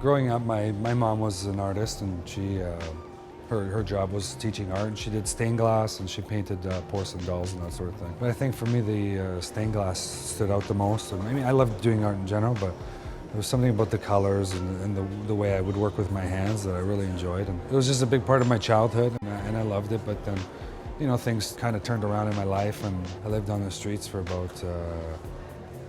Growing up, my mom was an artist, and her job was teaching art, and she did stained glass, and she painted porcelain dolls and that sort of thing. But I think for me, the stained glass stood out the most. And I mean, I loved doing art in general, but there was something about the colors and the way I would work with my hands that I really enjoyed. And it was just a big part of my childhood, and I loved it. But then, you know, things kind of turned around in my life, and I lived on the streets for about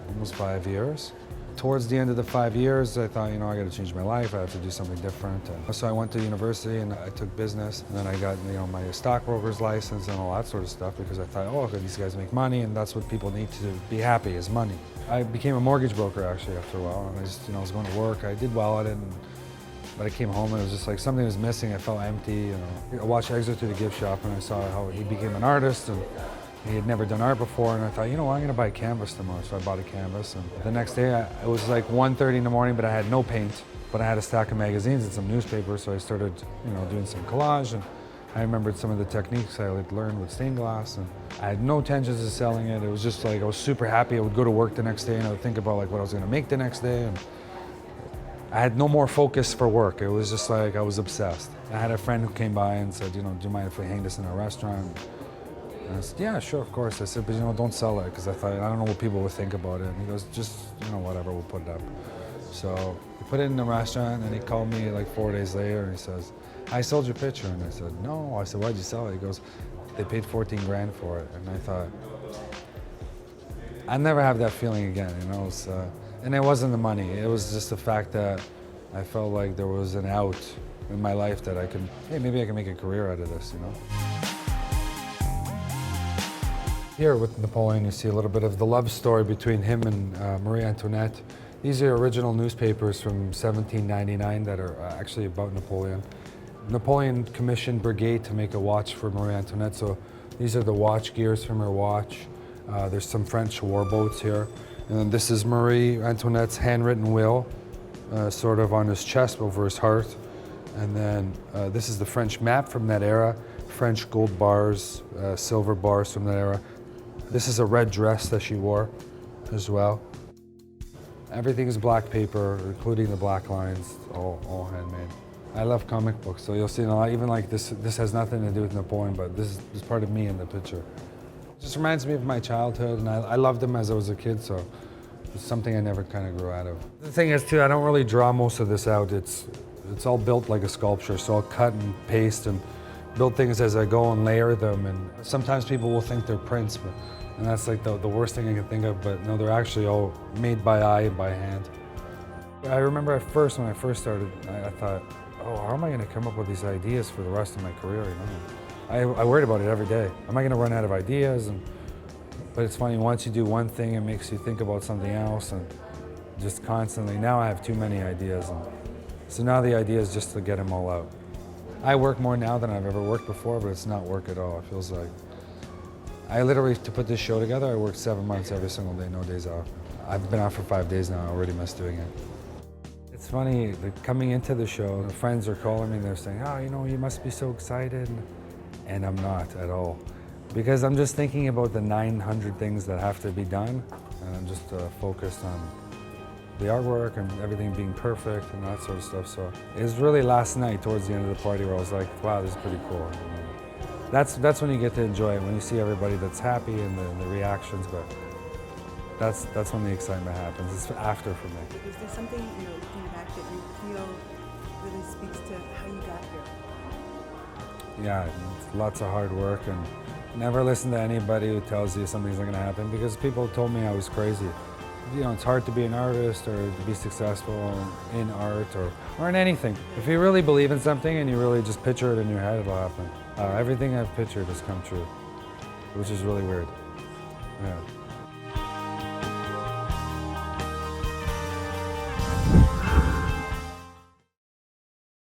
almost 5 years. Towards the end of the 5 years, I thought, you know, I got to change my life. I have to do something different. And so I went to university and I took business. And then I got, you know, my stockbroker's license and all that sort of stuff because I thought, oh, these guys make money, and that's what people need to be happy is money. I became a mortgage broker actually after a while, and I just, you know, I was going to work. I did well at it, but I came home and it was just like something was missing. I felt empty. You know, I watched Exit to the Gift Shop, and I saw how he became an artist, and he had never done art before, and I thought, you know what, I'm going to buy a canvas tomorrow. So I bought a canvas, and the next day it was like 1:30 in the morning, but I had no paint, but I had a stack of magazines and some newspapers, so I started, you know, doing some collage, and I remembered some of the techniques I had learned with stained glass, and I had no intentions of selling it. It was just like I was super happy. I would go to work the next day, and I would think about like what I was going to make the next day, and I had no more focus for work. It was just like I was obsessed. I had a friend who came by and said, you know, do you mind if we hang this in a restaurant? And I said, yeah, sure, of course. I said, but you know, don't sell it, because I thought, I don't know what people would think about it. And he goes, just, you know, whatever, we'll put it up. So he put it in the restaurant, and he called me like 4 days later, and he says, I sold your picture. And I said, no. I said, why'd you sell it? He goes, they paid 14 grand for it. And I thought, I'd never have that feeling again, you know. And it wasn't the money. It was just the fact that I felt like there was an out in my life that I could, hey, maybe I can make a career out of this, you know. Here with Napoleon, you see a little bit of the love story between him and Marie Antoinette. These are original newspapers from 1799 that are actually about Napoleon. Napoleon commissioned Breguet to make a watch for Marie Antoinette, so these are the watch gears from her watch. There's some French war boats here. And then this is Marie Antoinette's handwritten will, sort of on his chest over his heart. And then this is the French map from that era, French gold bars, silver bars from that era. This is a red dress that she wore as well. Everything is black paper, including the black lines, all handmade. I love comic books, so you'll see a lot, even like this has nothing to do with Napoleon, but this is part of me in the picture. It just reminds me of my childhood, and I loved them as I was a kid, so it's something I never kind of grew out of. The thing is too, I don't really draw most of this out. It's all built like a sculpture, so I'll cut and paste and build things as I go and layer them, and sometimes people will think they're prints, and that's like the worst thing I can think of, but no, they're actually all made by eye and by hand. I remember at first, when I first started, I thought, oh, how am I going to come up with these ideas for the rest of my career? You know? I worried about it every day. Am I going to run out of ideas? But it's funny, once you do one thing, it makes you think about something else, and just constantly. Now I have too many ideas, and so now the idea is just to get them all out. I work more now than I've ever worked before, but it's not work at all. It feels like I literally, to put this show together, I worked 7 months every single day, no days off. I've been off for 5 days now. I already miss doing it. It's funny, coming into the show, the friends are calling me and they're saying, oh, you know, you must be so excited. And I'm not at all. Because I'm just thinking about the 900 things that have to be done, and I'm just focused on the artwork and everything being perfect and that sort of stuff. So it was really last night, towards the end of the party, where I was like, wow, this is pretty cool. That's when you get to enjoy it, when you see everybody that's happy and the reactions, but that's when the excitement happens. It's after for me. Is there something, you know, looking back, that you feel really speaks to how you got here? Yeah, it's lots of hard work, and never listen to anybody who tells you something's not going to happen, because people told me I was crazy. You know, it's hard to be an artist or to be successful in art or in anything. If you really believe in something and you really just picture it in your head, it'll happen. Everything I've pictured has come true, which is really weird. Yeah.